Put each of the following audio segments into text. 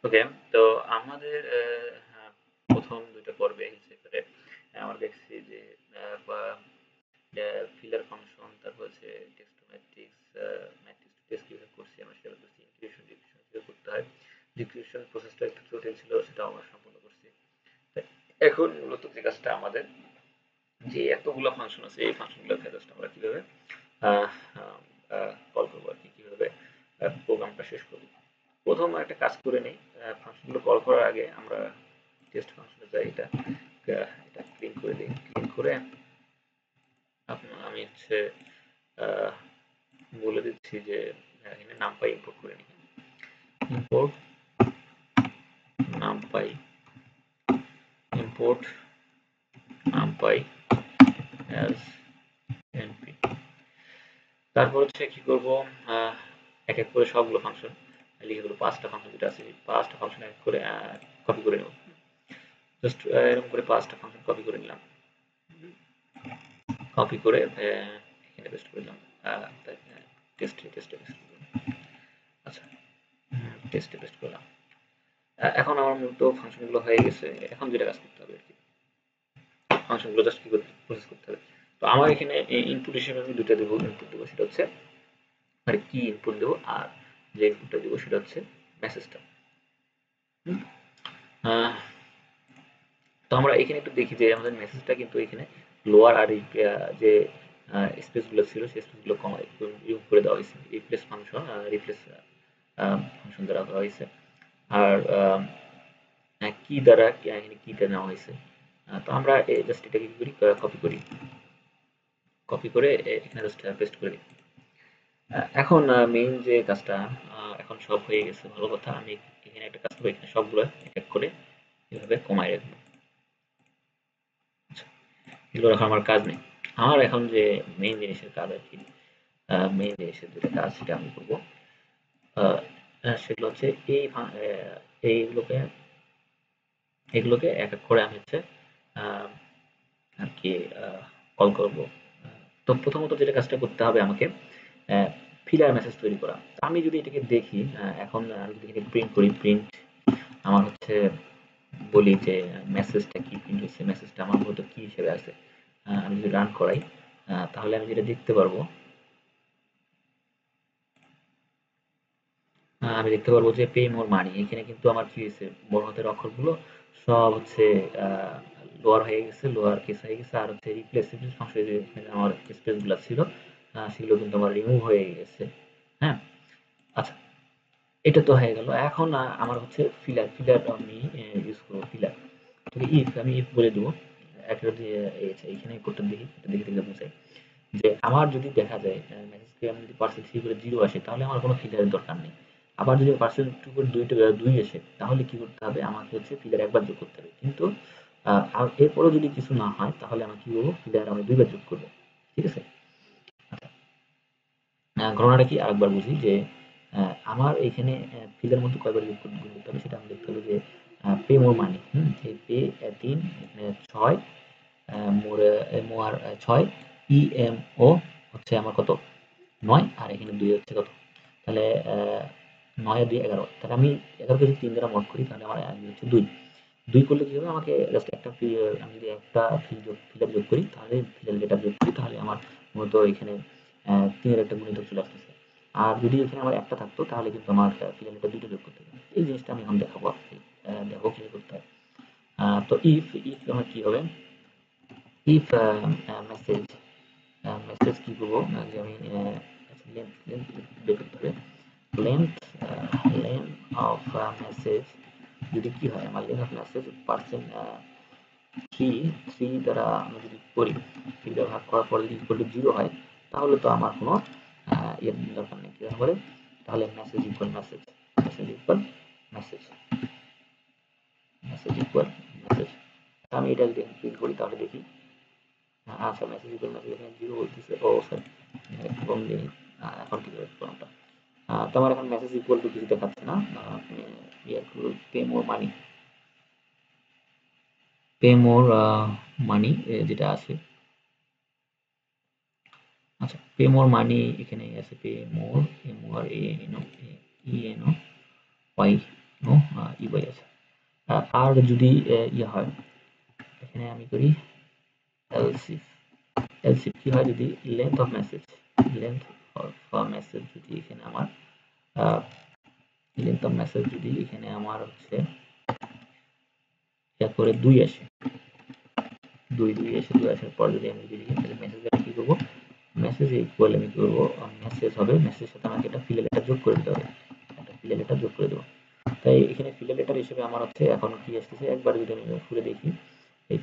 ওকে, তো আমাদের হ্যাঁ, প্রথম দুইটা পর্বে হিসেবে আমরা দেখছি যে ফিলার ফাংশন, তারপর হচ্ছে টেক্সট ম্যাট্রিক্স, ম্যাট্রিক্স টেস্ট কিভাবে করছি আমরা সেটা করছি, ইন্টিগ্রেশন ডিফারেন্সিয়েশন কিভাবে করতে হয়, ডিফারেন্সিয়েশন প্রসেসটা একটু জটিল ছিল সেটাও আমরা সম্পূর্ণ করছি। এখন মূলত যে কাজটা আমাদের, যে এতগুলো ফাংশন আছে এই ফাংশনগুলোকে জাস্ট আমরা কিভাবে কল করবো আর কি, কিভাবে প্রোগ্রামটা শেষ করবো। প্রথম একটা কাজ করে নিই, ফাংশনগুলো কল করার আগে আমরা টেস্ট ফাংশনে যাই, এটা ক্লিন করে দিই। ক্লিন করে আমি হচ্ছে আহ, বলে দিচ্ছি যে এখানে নামপাই ইম্পোর্ট করে নিই। Import NumPy, import NumPy as NP. তারপর হচ্ছে কি করব, এক এক করে সবগুলো ফাংশন লিখে দেবো। পাঁচটা ফাংশন যেটা আছে পাঁচটা ফাংশন এক করে কপি করে নেব। জাস্ট এরকম করে পাঁচটা ফাংশন কপি করে নিলাম, কপি করে এখানে পেস্ট করে দিলাম। টেস্টে টেস্টে পেস্ট করলাম। আচ্ছা, টেস্টে পেস্ট করলাম। এখন আমার মূলত ফাংশনগুলো হয়ে গেছে। এখন যেটা কাজ করতে হবে আর কি, ফাংশনগুলো জাস্ট কি করে প্রসেস করতে হবে। তো আমার এখানে ইনপুট হিসেবে আমি দুটো দেবো, ইনপুট দেবো সেটা হচ্ছে মানে কি ইনপুট দেবো, আর যে ইনপুটটা দেবো সেটা হচ্ছে মেসেজটা। তো আমরা এখানে একটু দেখি যে আমাদের মেসেজটা কিন্তু এখানে লোয়ার আর যে স্পেসগুলো ছিল সেই স্পেসগুলো কমায় রিমুভ করে দেওয়া হয়েছে রিপ্লেস ফাংশন, রিপ্লেস ফাংশন দ্বারা করা হয়েছে। আর কি দ্বারা এখানে কিটা নেওয়া হয়েছে। তো আমরা জাস্ট এটাকে কি করি, কপি করি, কপি করে এখানে জাস্ট পেস্ট করে দিই। এখন মেইন যে কাজটা, এখন সব হয়ে গেছে, ভালো কথা। আমি এখানে একটা কাজ করবো, এখানে সবগুলো এক এক করে এভাবে কমায় রাখবো। আচ্ছা, এগুলো রাখার আমার কাজ নেই। আমার এখন যে মেইন জিনিসের কাজ আর কি, মেইন জিনিসের যেটা কাজ সেটা আমি করবো। সেগুলো হচ্ছে এইগুলোকে এগুলোকে এক এক করে আমি হচ্ছে আহ, আর কি কল করব। তো প্রথমত যেটা কাজটা করতে হবে আমাকে, ফিলার মেসেজ তৈরি করা। আমি যদি এটাকে দেখি, এখন আমি যদি এটাকে প্রিন্ট করি, প্রিন্ট আমার হচ্ছে বলি যে মেসেজটা কি প্রিন্ট হচ্ছে, মেসেজটা আমার মূলত কি হিসেবে আছে। আমি যদি রান করাই, তাহলে আমি যেটা দেখতে পারবো, আমি দেখতে পারবো যে পে মোর মানি, এখানে কিন্তু আমার কি হয়েছে, বড় হাতের অক্ষরগুলো সব হচ্ছে লোয়ার হয়ে গেছে, লোয়ার কেস হয়ে গেছে। আর হচ্ছে রিপ্লেস ফাংশনে যে এখানে আমার স্পেস গুলো ছিল, সেগুলো কিন্তু আমার রিমুভ হয়ে গেছে। হ্যাঁ, আচ্ছা, এটা তো হয়ে গেল। এখন আমার হচ্ছে ফিলার, ফিলার আমি ইউজ করবো ফিলার। তবে ইফ আমি ইফ বলে দেবো একটা দিয়ে এইখানে কোডটা দেখি, এটা দেখে দেখলে বোঝাই যে আমার যদি দেখা যায় মেসেজকে আমি যদি পার্সেন্ট থ্রি করে জিরো আসে, তাহলে আমার কোনো ফিল্টারের দরকার নেই। আবার যদি পার্সেন্ট টু করে দুই আসে, তাহলে কি করতে হবে, আমাকে হচ্ছে ফিল্টার একবার যোগ করতে হবে। কিন্তু আর এরপরেও যদি কিছু না হয়, তাহলে আমি কি করবো, ফিল্টার আমি দুইবার যোগ করবো। ঠিক আছে। আচ্ছা, ঘটনাটা কি আরেকবার বুঝি যে আমার এখানে ফিল্ডের মধ্যে কয়বার যোগ করতে হবে সেটা আমি দেখতে হবে যে পে মোর মানি, এই পে তিন, এখানে ছয়, মোর ছয়, ইএমও হচ্ছে আমার কত, নয়, আর এখানে দুই হচ্ছে কত, তাহলে নয় আর দুই 11। তাহলে আমি 11কে যদি তিন দ্বারা মড করি, তাহলে আমার আসবে হচ্ছে দুই। দুই করলে কি হবে, আমাকে জাস্ট একটা আমি যদি একটা ফিল্টার যোগ করি, তাহলে ফিল্টার ডেটা যোগ করি, তাহলে আমার মূলত এখানে তিনের একটা গুণিতক চলে আসতেছে। আর যদি এখানে আমার একটা থাকতো, তাহলে কিন্তু আমার ফিল্টার ডেটা দুটো যোগ করতে হবে। এই জিনিসটা আমি এখন দেখাবো আর কি, দেখো কি করতে হয়। তো ইফ ইফ আমার কি হবে, ইফ মেসেজ, মেসেজ কি করবো, যে আমি লেন্থ লেন্থ বের করতে হবে। লেন্থ লেন্থ অফ মেসেজ যদি কি হয়, আমার length of message percent three, three দ্বারা আমি যদি করি, থ্রি দ্বারা ভাগ করার পরে যদি ইকুয়াল টু জিরো হয়, তাহলে তো আমার কোনো ইয়ের দরকার নেই, কি হবে, তাহলে message equal message, message equal message, message equal message. আমি এটা যদি প্রিন্ট করি, তাহলে দেখি, আচ্ছা, মেসেজ ইকুয়াল মেসেজ এখানে জিরো বলতেছে, ও সরি, এবং এখন ঠিক আছে প্রবলেমটা। তো আমার এখন মেসেজ ইকুয়াল টু কিছু দেখাচ্ছে না, ইয়ে পে মোর মানি, পে মোর মানি যেটা আছে। আচ্ছা, পে মোর মানি এখানে আছে, pay more, M R A N O, E N O Y no, আর যদি ইয়ে হয়, এখানে আমি করি এলসিফ। এলসিফ কি হয়, যদি length of message, length of message যদি এখানে আমার লেন্থ অফ মেসেজ যদি এখানে আমার হচ্ছে করে 2 আসে, 2 আসে, 2 আসার পর যদি আমি যদি তাহলে মেসেজ আমি কি করবো, মেসেজ ইকুয়াল আমি করবো মেসেজ হবে, মেসেজের সাথে আমাকে একটা ফিলে লেটার যোগ করে দিতে হবে, একটা ফিলে লেটার যোগ করে দেবো। তাই এখানে ফিলে লেটার হিসেবে আমার হচ্ছে এখন কি আসতেছে, একবার যদি আমি খুলে দেখি, এই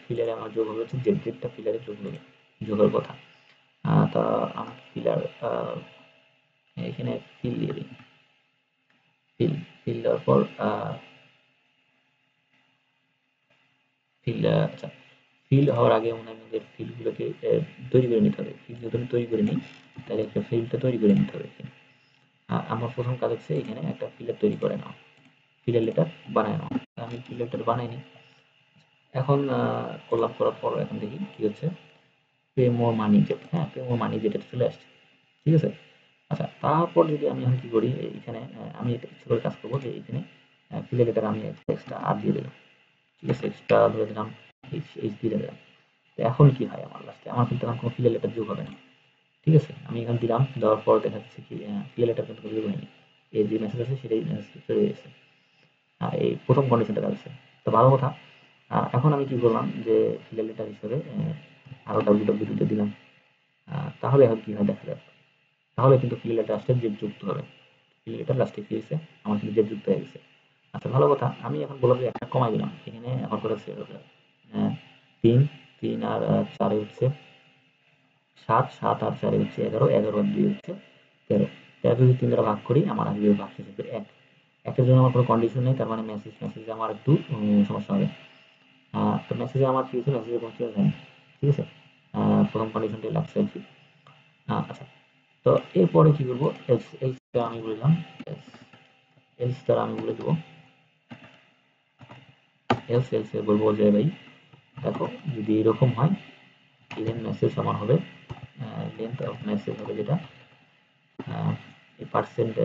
ফিলারে আমার যোগ হবে হচ্ছে জেডটা ফিলারে যোগ হবে, যোগের কথা। তা আমার ফিলার এখানে ফিল দিয়ে দিই, ফিল দেওয়ার পর আচ্ছা, ফিল হওয়ার আগে আমাদের ফিল্ডগুলোকে তৈরি করে নিতে হবে। ফিল্ড যদি আমি তৈরি করে নিই, তাহলে একটা ফিল্ডটা তৈরি করে নিতে হবে। আমার প্রথম কাজ হচ্ছে এখানে একটা ফিল্টার তৈরি করে নেওয়া, ফিল্টার লেটার বানায় নেওয়া। আমি ফিল্টার বানাই নি, এখন করলাম, করার পর এখন দেখি কি হচ্ছে, পে মোর মানি জেট, হ্যাঁ পে মোর মানি জেট চলে আসছে, ঠিক আছে। আচ্ছা, তারপর যদি আমি এখন কি করি, এখানে আমি এটা ইচ্ছে করে কাজ করবো যে এখানে ফিল্টার লেটার আমি এক্সট্রা আর দিয়ে দিলাম, ঠিক আছে, এক্সট্রা ধরে দিলাম এইচ দিয়ে দিলাম। তো এখন কি হয়, আমার লাস্টে আমার কিন্তু এখন কোনো ফিল্টার লেটার যোগ হবে না, ঠিক আছে। আমি এখানে দিলাম, দেওয়ার পর দেখা যাচ্ছে কি ফিল্টার লেটার কিন্তু যোগ হয়নি, এই যে মেসেজ আছে সেটাই চলে গেছে, এই প্রথম কন্ডিশনটা আছে। তো ভালো কথা। এখন আমি কি করলাম যে ফিল্টার লেটার হিসেবে আরো www দিলাম, তাহলে এখন কি হয় দেখা যাক, তাহলে কিন্তু ফিল্টার লেটার আসলে জেড যুক্ত হবে, ফিল্টার লেটার লাস্টে কি হয়েছে, আমার কিন্তু জেড যুক্ত হয়ে গেছে। আচ্ছা, ভালো কথা। আমি এখন বললাম যে একটা কমাই দিলাম, এখানে এখন করেছে 3, 3 আর 4 হচ্ছে 7, 7 আর 4 হচ্ছে 11, 11 আর 2 হচ্ছে 13, 13 যদি 3 দ্বারা ভাগ করি আমার আসবে ভাগশেষ হবে 1, 1 এর জন্য আমার কোনো কন্ডিশন নেই, তার মানে মেসেজে আমার একটু সমস্যা হবে। তো মেসেজে আমার কি হয়েছে, মেসেজে কোনো চেঞ্জ হয়নি, ঠিক আছে। প্রথম কন্ডিশনটাই লাগছে আর কি। আচ্ছা, তো এরপরে কি করবো, এলস এলস দ্বারা আমি বললাম, এলস এলস দ্বারা আমি বলে দেবো, এলস এলসে বলবো যে ভাই দেখো যদি এরকম হয়, ইভেন মেসেজ আমার হবে, লেন্থ অফ মেসেজ হবে যেটা এই পার্সেন্ট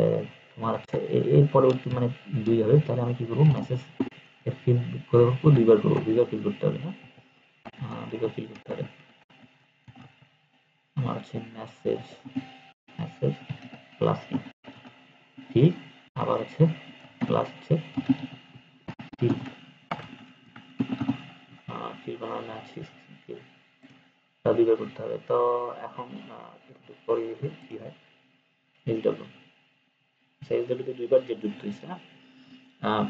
তোমার হচ্ছে এর পরবর্তী মানে 2 হবে, তাহলে আমি কি করবো, মেসেজ এর ফিল করবো, দুইবার করবো, দুইবার ফিল করতে হবে, হ্যাঁ দুইবার ফিল করতে হবে। আমার হচ্ছে মেসেজ মেসেজ প্লাস ফিল, আবার হচ্ছে প্লাস হচ্ছে ফিল, ফিল বানানো আছে ফিল, দুইবার করতে হবে। তো এখন একটু পরে দেখি কি হয়, এইচডব্লিউ, এইচডব্লিউতে দুইবার জেড যুক্ত হয়েছে, হ্যাঁ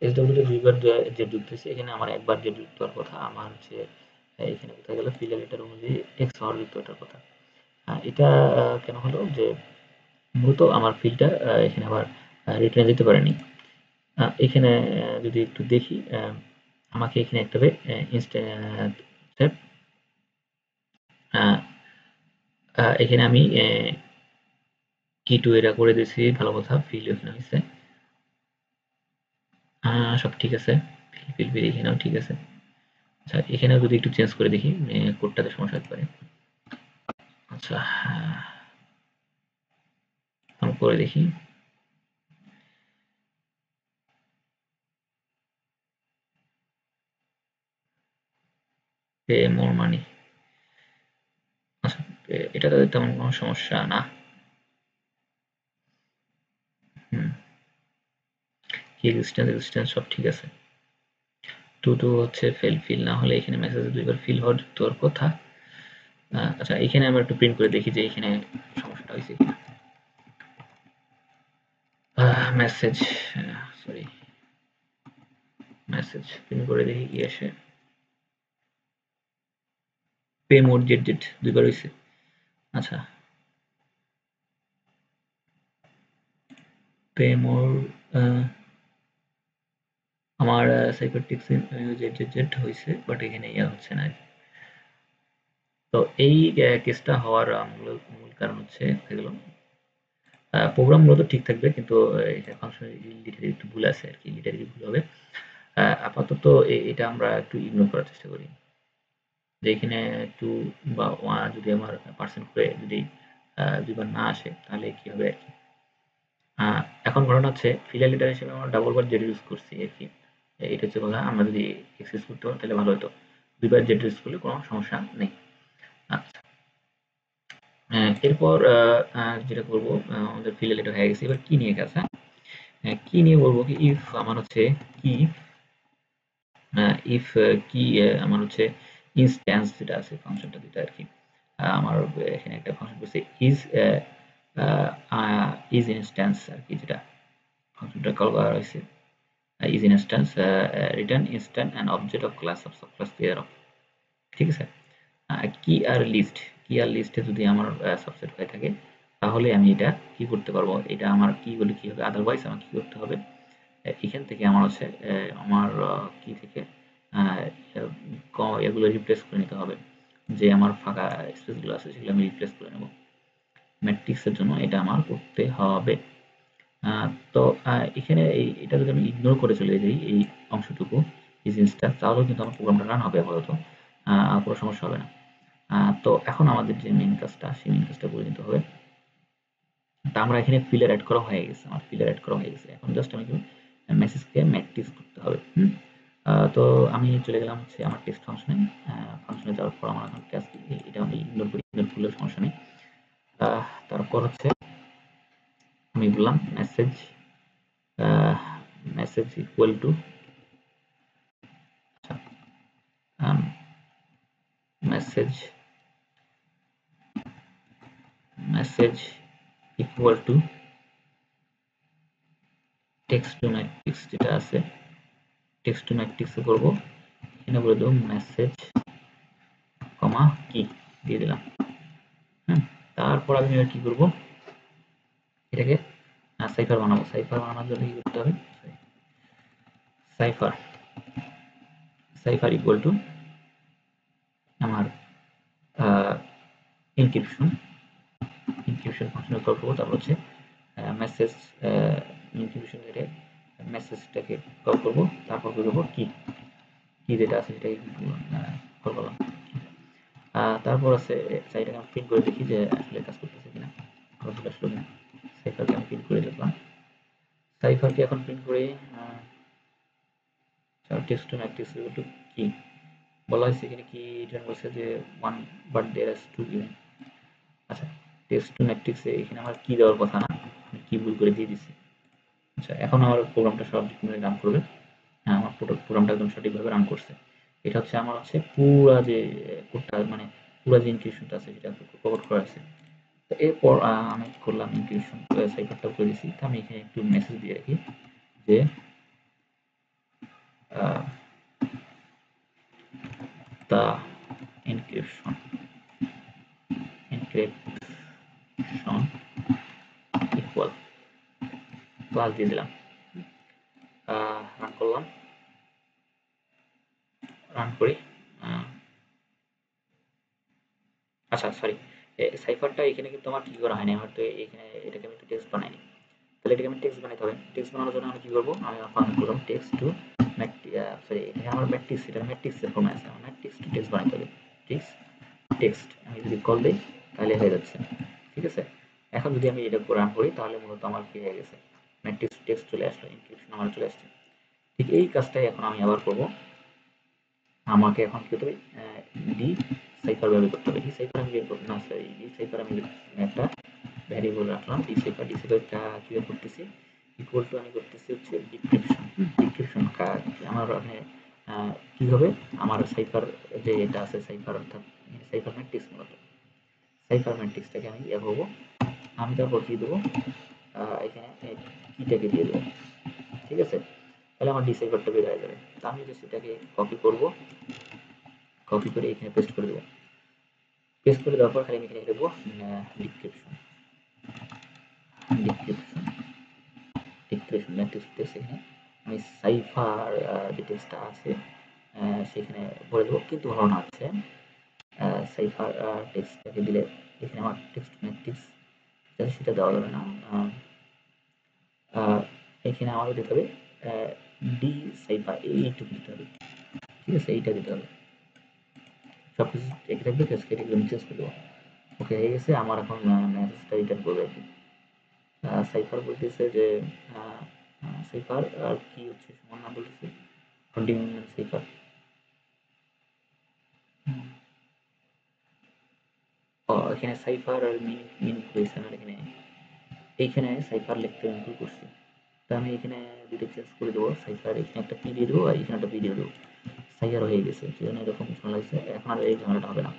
এসডব্লিউতে দুইবার জেড যুক্ত হয়েছে, এখানে আমার একবার জেড যুক্ত হওয়ার কথা, আমার হচ্ছে এখানে কোথায় গেল, ফিল্টার লেটার অনুযায়ী এক্স হওয়ার যুক্ত হওয়ার কথা। এটা কেন হলো যে মূলত আমার ফিল্ডটা এখানে আবার রিটার্নে দিতে পারেনি। এখানে যদি একটু দেখি, আমাকে এখানে একটা ইনস্ট্যান্ট এখানে আমি কি টু এটা করে দিয়েছি, ভালো কথা, ফিল এখানে হয়েছে, সব ঠিক আছে, ফিল ফিল এখানেও ঠিক আছে। আচ্ছা, এখানেও যদি একটু চেঞ্জ করে দেখি, কোডটাতে সমস্যা হতে পারে। আচ্ছা, আমি করে দেখি, পে মোর মানি। আচ্ছা, এটাতে তেমন কোনো সমস্যা না। হুম, কি এক্সিস্টেন্স সব ঠিক আছে। টু হচ্ছে ফিল না হলে এখানে মেসেজে দুইবার ফিল হওয়ার যুক্ত হওয়ার কথা। আচ্ছা, এখানে আমরা একটু প্রিন্ট করে দেখি যে এখানে সমস্যাটা হয়েছে কিনা। মেসেজ, সরি, মেসেজ প্রিন্ট করে দেখি কি আসে। পে মোর জেড জেড দুইবার হয়েছে। আচ্ছা, পে মোর আমার সাইফারটেক্স জেড জেড জেড হয়েছে, বাট এখানে ইয়া হচ্ছে না। তো এই কেসটা হওয়ার মূল কারণ হচ্ছে এগুলো প্রোগ্রাম মূলত ঠিক থাকবে, কিন্তু এটা ফাংশনাল লিটারে একটু ভুল আছে আর কি, লিটারে ভুল হবে। আপাতত এটা আমরা একটু ইগনোর করার চেষ্টা করি, যে এখানে 2 বা 1 যদি আমার পার্সেন্ট করে যদি দুইবার না আসে তাহলে কি হবে আর কি। এখন ঘটনা হচ্ছে ফিলিয়াল লিডার হিসেবে আমরা ডাবল বার জেড ইউজ করছি আর কি। এটা হচ্ছে কথা, আমরা যদি এক্সেস করতে পারি তাহলে ভালো হতো। দুইবার জেড ইউজ করলে কোনো সমস্যা নেই। আচ্ছা, এরপর যেটা করবো, আমাদের ফিলিয়াল লিডার হয়ে গেছে, এবার কি নিয়ে কাজ। কি নিয়ে বলবো কি, ইফ আমার হচ্ছে কি, ইফ কি আমার হচ্ছে ইনস্ট্যান্স যেটা আছে ফাংশনটা যেটা আর কি, আমার এখানে একটা ফাংশন করছে ইজ ইনস্ট্যান্স আর কি, যেটা ফাংশনটা কল করা হয়েছে is instance return instant and object of class of subclass clear of. ঠিক আছে, কি আর লিস্ট, কি আর লিস্টে যদি আমার সাবসেট হয়ে থাকে তাহলে আমি এটা কি করতে পারবো, এটা আমার কি বলে কি হবে, আদারওয়াইজ আমার কি করতে হবে, এখান থেকে আমার হচ্ছে আমার কি থেকে এগুলো রিপ্লেস করে নিতে হবে, যে আমার ফাঁকা স্পেসগুলো আছে সেগুলো আমি রিপ্লেস করে নেব ম্যাট্রিক্সের জন্য, এটা আমার করতে হবে। তো এখানে এটা যদি আমি ইগনোর করে চলে যাই এই অংশটুকু এই জিনিসটা, তাহলেও কিন্তু আমার প্রোগ্রামটা রান হবে আপাতত, কোনো সমস্যা হবে না। তো এখন আমাদের যে মেইন কাজটা সেই মেইন কাজটা করে নিতে হবে। তা আমরা এখানে ফিলার অ্যাড করা হয়ে গেছে, আমার ফিলার অ্যাড করা হয়ে গেছে, এখন জাস্ট আমি মেসেজকে ম্যাট্রিক্স করতে হবে। তো আমি চলে গেলাম হচ্ছে আমার টেক্সট ফাংশনে। ফাংশনে যাওয়ার পর আমার এখন কাজ এটা আমি ইগনোর করি, ইগনোর করলে সমস্যা নেই। তারপর হচ্ছে আমি বললাম message, message equal to message, message equal to text to matrix যেটা আছে, টেক্সট টু ম্যাট্রিক্সে করবো, এখানে বলে দেবো মেসেজ কমা কি দিয়ে দিলাম। তারপর আমি এবার কি করবো, এটাকে সাইফার বানাবো। সাইফার বানানোর জন্য কি করতে হবে, সাইফার, সাইফার ইকুয়াল টু আমার এনক্রিপশন, এনক্রিপশন ফাংশনে কল করবো, তারপর হচ্ছে মেসেজ, এনক্রিপশন থেকে মেসেজটাকে কল করবো, তারপর করবো কি, কি যেটা আছে সেটাকে কল করলাম। তারপর আছে সাইডে আমি প্রিন্ট করে দেখি যে আসলে কাজ করতেছে কিনা, কতটা আসলো কিনা। সাইফারকে আমি প্রিন্ট করে দেখলাম, সাইফারকে এখন প্রিন্ট করে text to matrix equal to কি বলা হয়েছে, এখানে কি রিটার্ন করছে যে one but there is two given. আচ্ছা, টেক্সট টু ম্যাট্রিক্সে এখানে আমার কি দেওয়ার কথা না, আমি কি ভুল করে দিয়ে দিচ্ছি। আচ্ছা, এখন আমার প্রোগ্রামটা সঠিকভাবে রান করবে। হ্যাঁ, আমার প্রোগ্রামটা একদম সঠিকভাবে রান করছে। এটা হচ্ছে আমার হচ্ছে পুরা যে কোডটা, মানে পুরা যে এনক্রিপশনটা আছে সেটা কভার করা আছে। তো এরপর আমি কি করলাম, এনক্রিপশন সাইফারটা করে দিয়েছি। তো আমি এখানে একটু মেসেজ দিয়ে রাখি যে the encryption equal ক্লাস দিয়ে দিলাম, রান করলাম, রান করি। আচ্ছা সরি, সাইফারটা এখানে কিন্তু আমার কি করা হয়নি, আমার তো এখানে এটাকে আমি টেক্সট বানাইনি, তাহলে এটাকে আমি টেক্সট বানাইতে হবে। টেক্সট বানানোর জন্য আমি কি করবো, আমি ফাংশন করলাম টেক্সট টু সরি, এখানে আমার ম্যাট্রিক্স, এটা ম্যাট্রিক্সের ফর্মে আছে, আমার টেক্সট টু টেক্সট বানাইতে হবে। টেক্সট টেক্সট আমি যদি কল দিই তাহলে হয়ে যাচ্ছে। ঠিক আছে, এখন যদি আমি এটা রান করি তাহলে মূলত আমার কি হয়ে গেছে, ম্যাট্রিক্স টেক্সট চলে আসলো, এনক্রিপশন আমার চলে আসছে। ঠিক এই কাজটাই এখন আমি আবার করব। আমাকে এখন কি করতে হবে, ডি সাইফার ব্যবহার করতে হবে। ডি সাইফার আমি বের করব না, সরি, ডি সাইফার আমি একটা ভ্যারিয়েবল রাখলাম, ডি সাইফার, ডি সাইফারটা কি করতেছি, ইকুয়াল টু আমি করতেছি হচ্ছে ডিক্রিপশন। ডিক্রিপশন কাজ আমার মানে কি হবে, আমার সাইফার যে এটা আছে সাইফার, অর্থাৎ সাইফার ম্যাট্রিক্স, মূলত সাইফার ম্যাট্রিক্সটাকে আমি ইয়ে করবো, আমি তারপর কি দেবো, এখানে কিটাকে দিয়ে দেবো। ঠিক আছে, তাহলে আমার ডিসাইফারটা বের হয়ে যাবে। তো আমি জাস্ট এটাকে কপি করব, কপি করে এখানে পেস্ট করে দেবো। পেস্ট করে দেওয়ার পর খালি আমি এখানে লিখবো decryption, decryption, decryption matrix text, এখানে আমি সাইফার যে টেক্সটটা আছে সেখানে বলে দেবো, কিন্তু ঘটনা হচ্ছে সাইফার টেক্সটটাকে দিলে এখানে আমার টেক্সট ম্যাট্রিক্স সেটা দেওয়া যাবে না। এখানে আমাকে দিতে হবে ডি সাইফার, এইটুকু দিতে হবে। ঠিক আছে, এইটা দিতে হবে, সব কিছু একই থাকবে, জাস্ট এটাকে আমি চেঞ্জ করে দেবো। ওকে হয়ে গেছে, আমার এখন মেসেজটা রিটার্ন করবে আর কি। সাইফার বলতেছে যে সাইফার আর কি হচ্ছে সমান নাম বলতেছে কন্টিনিউয়াস সাইফার। এখানে সাইফার আর মিনিং রয়েছে আমার এখানে, এইখানে সাইফার লিখতে আমি ভুল করছি। তো আমি এখানে দুটো চেঞ্জ করে দেবো, সাইফার এখানে একটা পি দিয়ে দেবো আর এখানে একটা পি দিয়ে দেবো, সাইয়ার হয়ে গেছে, সেজন্য এরকম শোনা লাগছে। এখন আর এই ঝামেলাটা হবে না।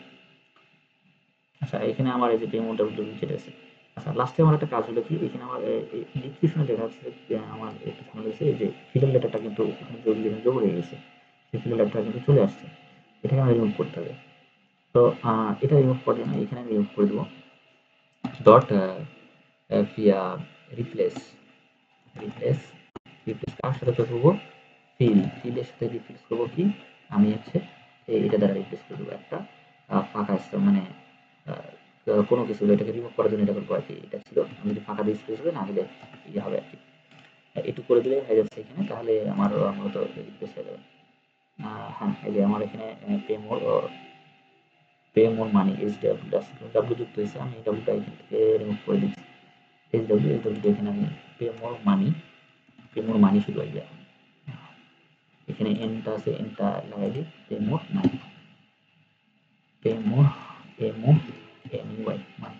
আচ্ছা, এখানে আমার এই যে ডেমো ডাব্লিউ যেটা আছে। আচ্ছা, লাস্টে আমার একটা কাজ হলো কি, এখানে আমার ডিসক্রিপশনে দেখা যাচ্ছে যে আমার একটু ঝামেলা হয়েছে, এই যে ফিডার লেটারটা কিন্তু এখানে যোগ হয়ে গেছে, সেই ফিডার লেটারটা কিন্তু চলে আসছে, এটাকে আমার রিমুভ করতে হবে। তো এটা রিমুভ করার জন্য এখানে আমি রিমুভ করে দেবো dot via replace replace replace কার সাথে করবো, ফিলের সাথে রিপ্লেস করবো কি, আমি হচ্ছে এটা দ্বারা রিপ্লেস করে দেবো একটা ফাঁকা স্থান, মানে কোনো কিছু এটাকে রিমুভ করার জন্য এটা করবো আর কি। এটা ছিল, আমি যদি ফাঁকা দিয়ে স্পেস হবে না হলে ইয়ে হবে আর কি, একটু করে দিলে হয়ে যাচ্ছে এখানে, তাহলে আমার মূলত রিপ্লেস হয়ে যাবে। হ্যাঁ, এই যে আমার এখানে পে মোর মানি এইচ ডাব্লিউ যুক্ত হয়েছে, আমি ডাব্লিউটা এখান থেকে রিমুভ করে দিচ্ছি। এইচ ডাব্লিউ এখানে আমি পে মোর মানি শুধু আইডিয়া, এখানে এনটা আছে, এনটা লাগাই দিই, পে মোর মানি, পে মোর MOR মানি।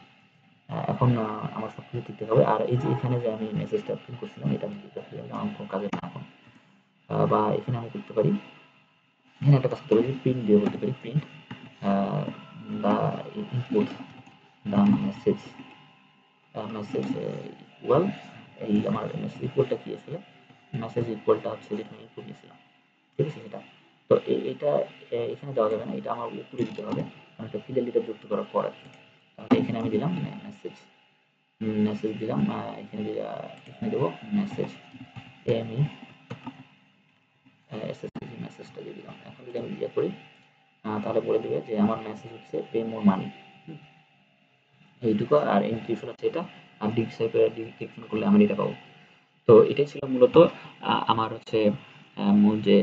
এখন আমার সবকিছু ঠিক হবে। আর এই যে এখানে যে আমি মেসেজটা প্রিন্ট করছিলাম, এটা আমি দিতে পারি, আমার কোনো কাজে না এখন। বা এখানে আমি করতে পারি, এখানে একটা কাজ করতে পারি, প্রিন্ট দিয়ে বলতে পারি, প্রিন্ট দা ইনপুট দা মেসেজ মেসেজ ইকুয়াল, এই আমার মেসেজ ইকুয়ালটা কি আসলে, মেসেজ ইকুয়ালটা হচ্ছে যেটা আমি ইনপুট নিয়েছিলাম, ঠিক আছে সেটা। তো এটা এখানে দেওয়া যাবে না, এটা আমার উপরে দিতে হবে, কারণ এটা ফিডেলিটি যুক্ত করার পর আর কি। তাহলে এখানে আমি দিলাম মেসেজ, মেসেজ দিলাম, এখানে দেবো মেসেজ এমই এসএসসি মেসেজটা দিয়ে দিলাম। এখন যদি আমি ইয়ে করি তাহলে বলে দেবে যে আমার মেসেজ হচ্ছে পে মোর মানি, এইটুকু, আর এনক্রিপশন হচ্ছে এটা, আর ডিক্রিপশন করলে আমি এটা পাবো। তো এটাই ছিল মূলত আমার হচ্ছে মূল যে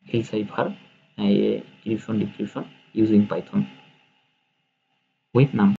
এই cipher encryption decryption using Python with num